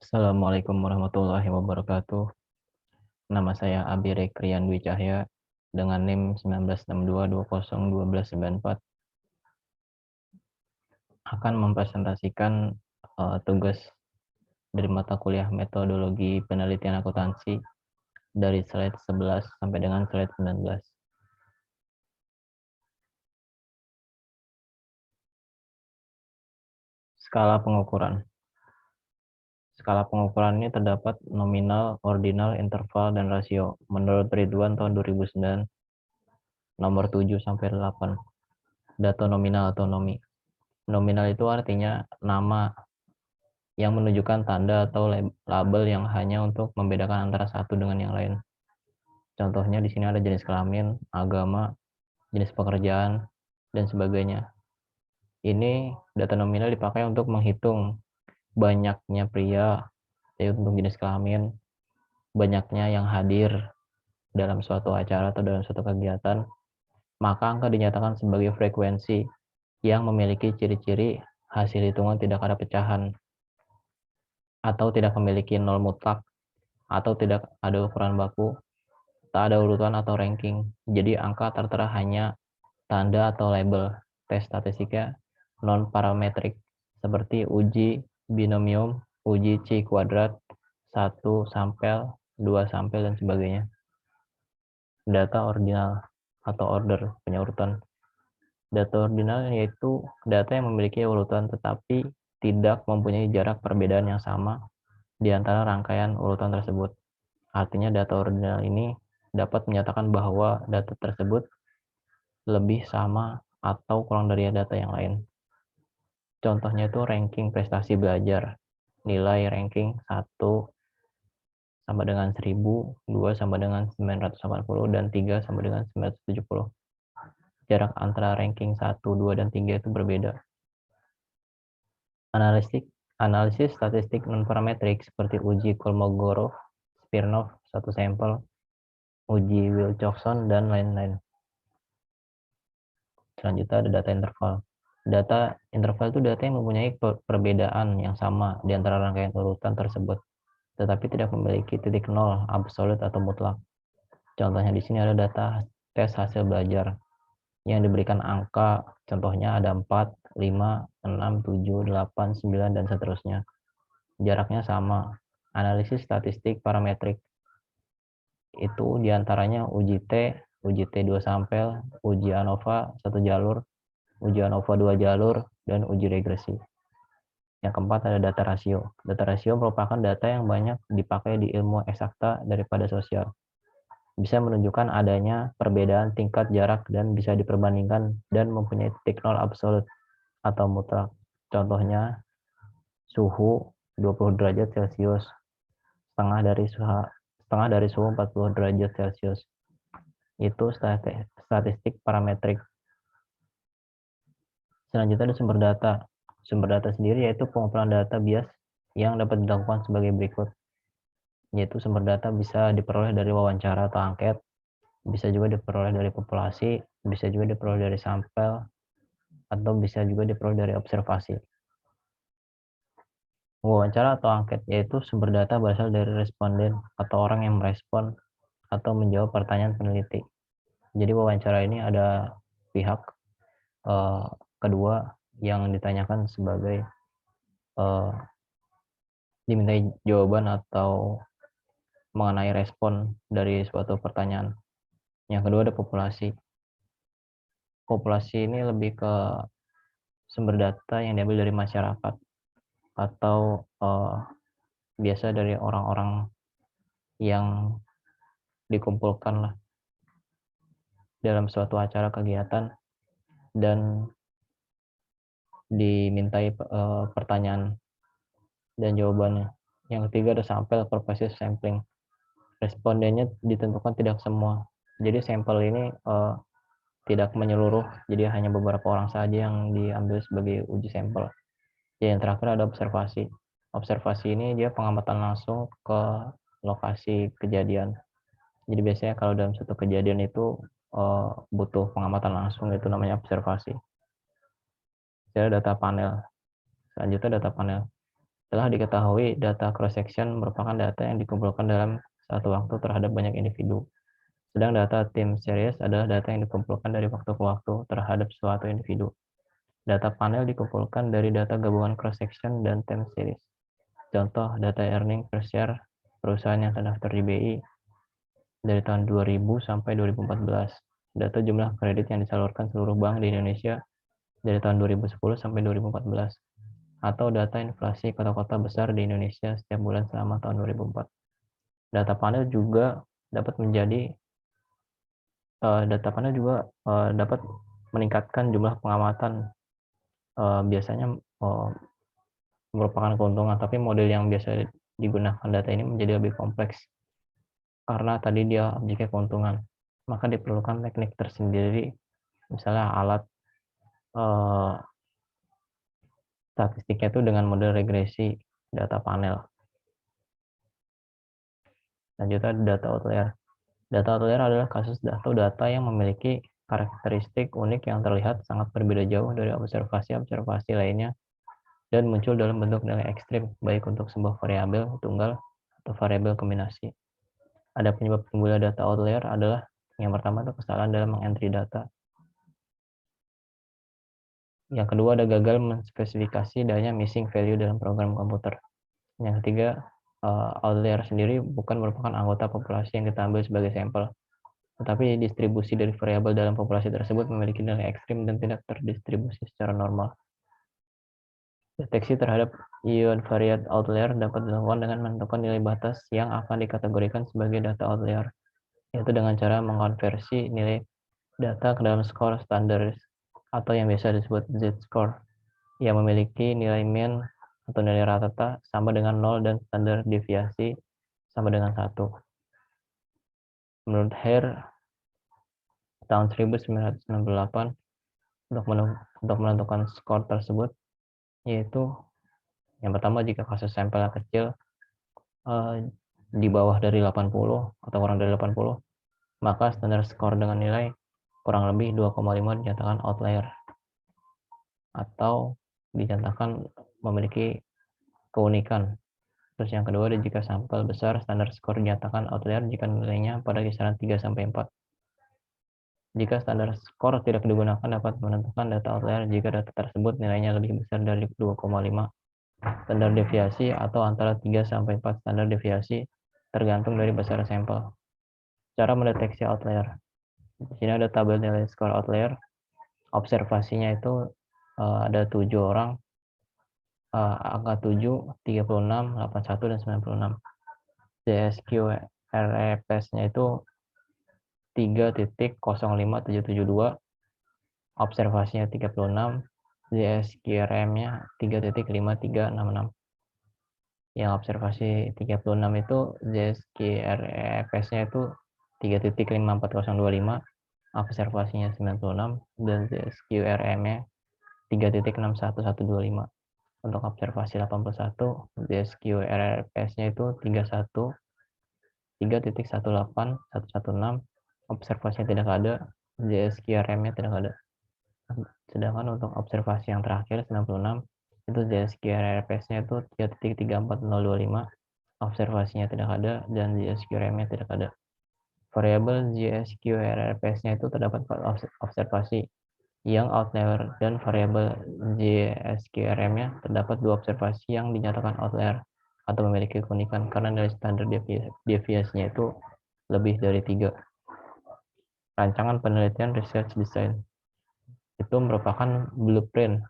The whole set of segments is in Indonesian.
Assalamualaikum warahmatullahi wabarakatuh. Nama saya Abi Rekrian Dwi Cahya dengan NIM 1962201294 akan mempresentasikan tugas dari mata kuliah metodologi penelitian akuntansi dari slide 11 sampai dengan slide 19. Skala pengukuran. Skala pengukuran ini terdapat nominal, ordinal, interval, dan rasio. Menurut Ridwan tahun 2009, nomor 7 sampai 8. Data nominal atau nomi. Nominal itu artinya nama yang menunjukkan tanda atau label yang hanya untuk membedakan antara satu dengan yang lain. Contohnya di sini ada jenis kelamin, agama, jenis pekerjaan, dan sebagainya. Ini data nominal dipakai untuk menghitung banyaknya pria, yaitu untuk jenis kelamin, banyaknya yang hadir dalam suatu acara atau dalam suatu kegiatan, maka angka dinyatakan sebagai frekuensi yang memiliki ciri-ciri hasil hitungan tidak ada pecahan, atau tidak memiliki nol mutlak, atau tidak ada ukuran baku, tak ada urutan atau ranking. Jadi angka tertera hanya tanda atau label. Tes statistiknya non-parametrik seperti uji binomium, uji C kuadrat, 1 sampel, 2 sampel, dan sebagainya. Data ordinal atau order penyarutan. Data ordinal yaitu data yang memiliki urutan tetapi tidak mempunyai jarak perbedaan yang sama di antara rangkaian urutan tersebut. Artinya data ordinal ini dapat menyatakan bahwa data tersebut lebih sama atau kurang dari data yang lain. Contohnya itu ranking prestasi belajar. Nilai ranking 1 sama dengan 1000, 2 sama dengan 980, dan 3 sama dengan 970. Jarak antara ranking 1, 2, dan 3 itu berbeda. Analisis statistik non-parametrik seperti uji Kolmogorov, Smirnov, satu sampel, uji Wilcoxon, dan lain-lain. Selanjutnya ada data interval. Data interval itu data yang mempunyai perbedaan yang sama di antara rangkaian urutan tersebut, tetapi tidak memiliki titik nol, absolut, atau mutlak. Contohnya di sini ada data tes hasil belajar yang diberikan angka, contohnya ada 4, 5, 6, 7, 8, 9, dan seterusnya. Jaraknya sama. Analisis statistik parametrik itu diantaranya uji T 2 sampel, uji ANOVA 1 jalur, uji ANOVA 2 jalur, dan uji regresi. Yang keempat ada data rasio. Data rasio merupakan data yang banyak dipakai di ilmu eksakta daripada sosial. Bisa menunjukkan adanya perbedaan tingkat jarak dan bisa diperbandingkan dan mempunyai titik nol absolut atau mutlak. Contohnya suhu 20 derajat Celcius, setengah dari suhu 40 derajat Celcius. Itu statistik parametrik. Selanjutnya ada sumber data. Sumber data sendiri yaitu pengumpulan data bias yang dapat dilakukan sebagai berikut. Yaitu sumber data bisa diperoleh dari wawancara atau angket, bisa juga diperoleh dari populasi, bisa juga diperoleh dari sampel, atau bisa juga diperoleh dari observasi. Wawancara atau angket yaitu sumber data berasal dari responden atau orang yang merespon atau menjawab pertanyaan peneliti. Jadi wawancara ini ada pihak kedua yang ditanyakan sebagai dimintai jawaban atau mengenai respon dari suatu pertanyaan. Yang kedua ada populasi. Populasi ini lebih ke sumber data yang diambil dari masyarakat atau biasa dari orang-orang yang dikumpulkan lah dalam suatu acara kegiatan dan dimintai pertanyaan dan jawabannya. Yang ketiga ada sampel pervasive sampling. Respondennya ditentukan tidak semua. Jadi sampel ini tidak menyeluruh, jadi hanya beberapa orang saja yang diambil sebagai uji sampel. Yang terakhir ada observasi. Observasi ini dia pengamatan langsung ke lokasi kejadian. Jadi biasanya kalau dalam suatu kejadian itu butuh pengamatan langsung, itu namanya observasi. Jadi data panel. Selanjutnya data panel. Setelah diketahui, data cross-section merupakan data yang dikumpulkan dalam satu waktu terhadap banyak individu. Sedang data time series adalah data yang dikumpulkan dari waktu ke waktu terhadap suatu individu. Data panel dikumpulkan dari data gabungan cross-section dan time series. Contoh, data earning per share perusahaan yang terdaftar di BI dari tahun 2000 sampai 2014. Data jumlah kredit yang disalurkan seluruh bank di Indonesia dari tahun 2010 sampai 2014. Atau data inflasi kota-kota besar di Indonesia setiap bulan selama tahun 2004. Data panel juga dapat dapat meningkatkan jumlah pengamatan. Biasanya merupakan keuntungan, tapi model yang biasa digunakan data ini menjadi lebih kompleks karena tadi dia objeknya keuntungan. Maka diperlukan teknik tersendiri, misalnya alat statistiknya itu dengan model regresi data panel. Selanjutnya data outlier. Data outlier adalah kasus atau data yang memiliki karakteristik unik yang terlihat sangat berbeda jauh dari observasi-observasi lainnya dan muncul dalam bentuk nilai ekstrim, baik untuk sebuah variabel tunggal atau variabel kombinasi. Ada penyebab timbulnya data outlier adalah yang pertama itu kesalahan dalam mengentry data. Yang kedua ada gagal menspesifikasi adanya missing value dalam program komputer. Yang ketiga, outlier sendiri bukan merupakan anggota populasi yang kita ambil sebagai sampel, tetapi distribusi dari variabel dalam populasi tersebut memiliki nilai ekstrim dan tidak terdistribusi secara normal. Deteksi terhadap univariate outlier dapat dilakukan dengan menentukan nilai batas yang akan dikategorikan sebagai data outlier, yaitu dengan cara mengkonversi nilai data ke dalam skor standar atau yang biasa disebut z-score yang memiliki nilai mean atau nilai rata-rata sama dengan 0 dan standar deviasi sama dengan 1. Menurut Hare tahun 1998 untuk menentukan skor tersebut, yaitu yang pertama jika kasus sampelnya kecil di bawah dari 80 atau kurang dari 80, maka standar skor dengan nilai kurang lebih 2,5 dinyatakan outlier atau dinyatakan memiliki keunikan. Terus yang kedua, jika sampel besar, standar skor dinyatakan outlier jika nilainya pada kisaran 3-4. Jika standar skor tidak digunakan, dapat menentukan data outlier jika data tersebut nilainya lebih besar dari 2,5 standar deviasi atau antara 3-4 standar deviasi tergantung dari besar sampel. Cara mendeteksi outlier. Di sini ada tabel nilai skor outlier. Observasinya itu ada 7 orang, angka 7, 36, 81, dan 96. JSQRE-nya itu 3.05772, observasinya 36, JSQRM-nya 3.5366. Yang observasi 36 itu JSQRE-nya itu 3.54025, observasinya 96, dan JSQRM-nya 3.61125. Untuk observasi 81, JSQRS-nya itu 3.1818116, observasinya tidak ada, JSQRM-nya tidak ada. Sedangkan untuk observasi yang terakhir 96 itu JSQRS-nya itu 3.34025, observasinya tidak ada dan JSQRM-nya tidak ada. Variabel JSQRS-nya itu terdapat observasi yang outlier dan variabel JSQRM-nya terdapat 2 observasi yang dinyatakan outlier atau memiliki keunikan karena nilai standar deviasinya itu lebih dari 3. Rancangan penelitian research design itu merupakan blueprint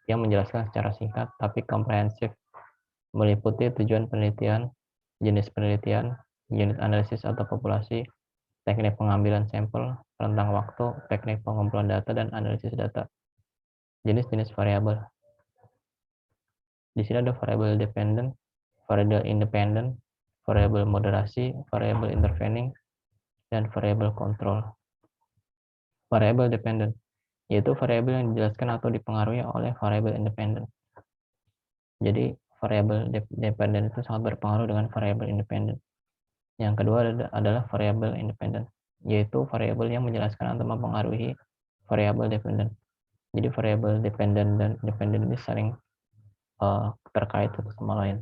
yang menjelaskan secara singkat tapi komprehensif, meliputi tujuan penelitian, jenis penelitian, unit analisis atau populasi, teknik pengambilan sampel, rentang waktu, teknik pengumpulan data, dan analisis data. Jenis-jenis variabel. Di sini ada variabel dependent, variabel independent, variabel moderasi, variabel intervening, dan variabel control. Variabel dependent yaitu variabel yang dijelaskan atau dipengaruhi oleh variabel independent. Jadi variabel dependent itu sangat berpengaruh dengan variabel independent. Yang kedua adalah variabel independent, yaitu variabel yang menjelaskan atau mempengaruhi variabel dependent. Jadi variabel dependent dan independent ini saling terkait satu sama lain.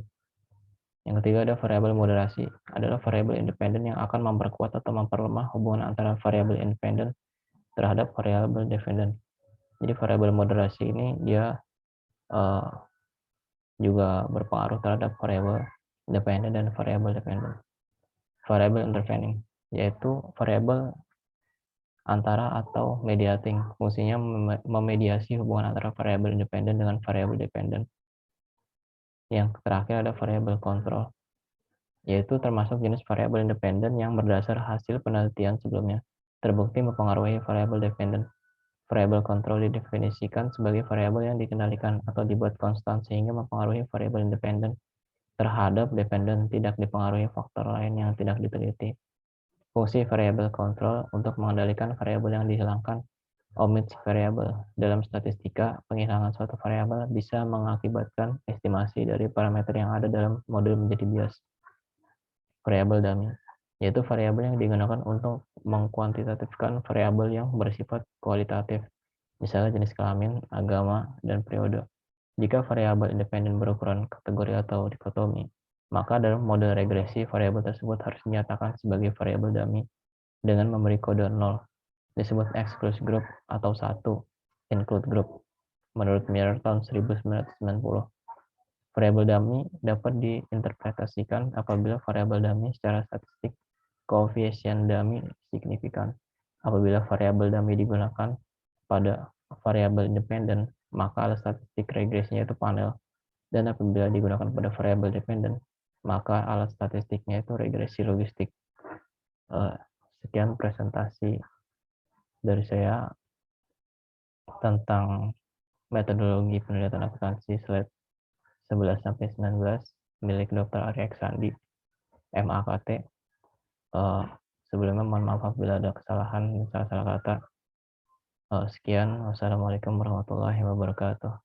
Yang ketiga ada variabel moderasi, adalah variabel independen yang akan memperkuat atau memperlemah hubungan antara variabel independen terhadap variabel dependen. Jadi variabel moderasi ini dia juga berpengaruh terhadap variabel independen dan variabel dependen. Variabel intervening, yaitu variabel antara atau mediating, fungsinya memediasi hubungan antara variabel independen dengan variabel dependen. Yang terakhir ada variabel kontrol, yaitu termasuk jenis variabel independen yang berdasar hasil penelitian sebelumnya terbukti mempengaruhi variabel dependen. Variabel kontrol didefinisikan sebagai variabel yang dikendalikan atau dibuat konstan sehingga mempengaruhi variabel independen terhadap dependen, tidak dipengaruhi faktor lain yang tidak diteliti. Fungsi variabel kontrol untuk mengendalikan variabel yang dihilangkan, omits variabel. Dalam statistika, penghilangan suatu variabel bisa mengakibatkan estimasi dari parameter yang ada dalam model menjadi bias. Variabel dummy, yaitu variabel yang digunakan untuk mengkuantitatifkan variabel yang bersifat kualitatif, misalnya jenis kelamin, agama, dan periode. Jika variabel independen berukuran kategori atau dikotomi, maka dalam model regresi variabel tersebut harus dinyatakan sebagai variabel dummy dengan memberi kode 0, disebut exclude group, atau 1, include group, menurut Miller tahun 1990. Variabel dummy dapat diinterpretasikan apabila variabel dummy secara statistik koefisien dummy signifikan. Apabila variabel dummy digunakan pada variabel independen, maka alat statistik regresinya itu panel. Dan apabila digunakan pada variabel dependen, maka alat statistiknya itu regresi logistik. Sekian presentasi dari saya tentang metodologi penelitian akuntansi slide 11-19 milik Dr. Arya Eksandi, MAKT. Sebelumnya mohon maaf apabila ada kesalahan, salah kata. Sekian, wassalamualaikum warahmatullahi wabarakatuh.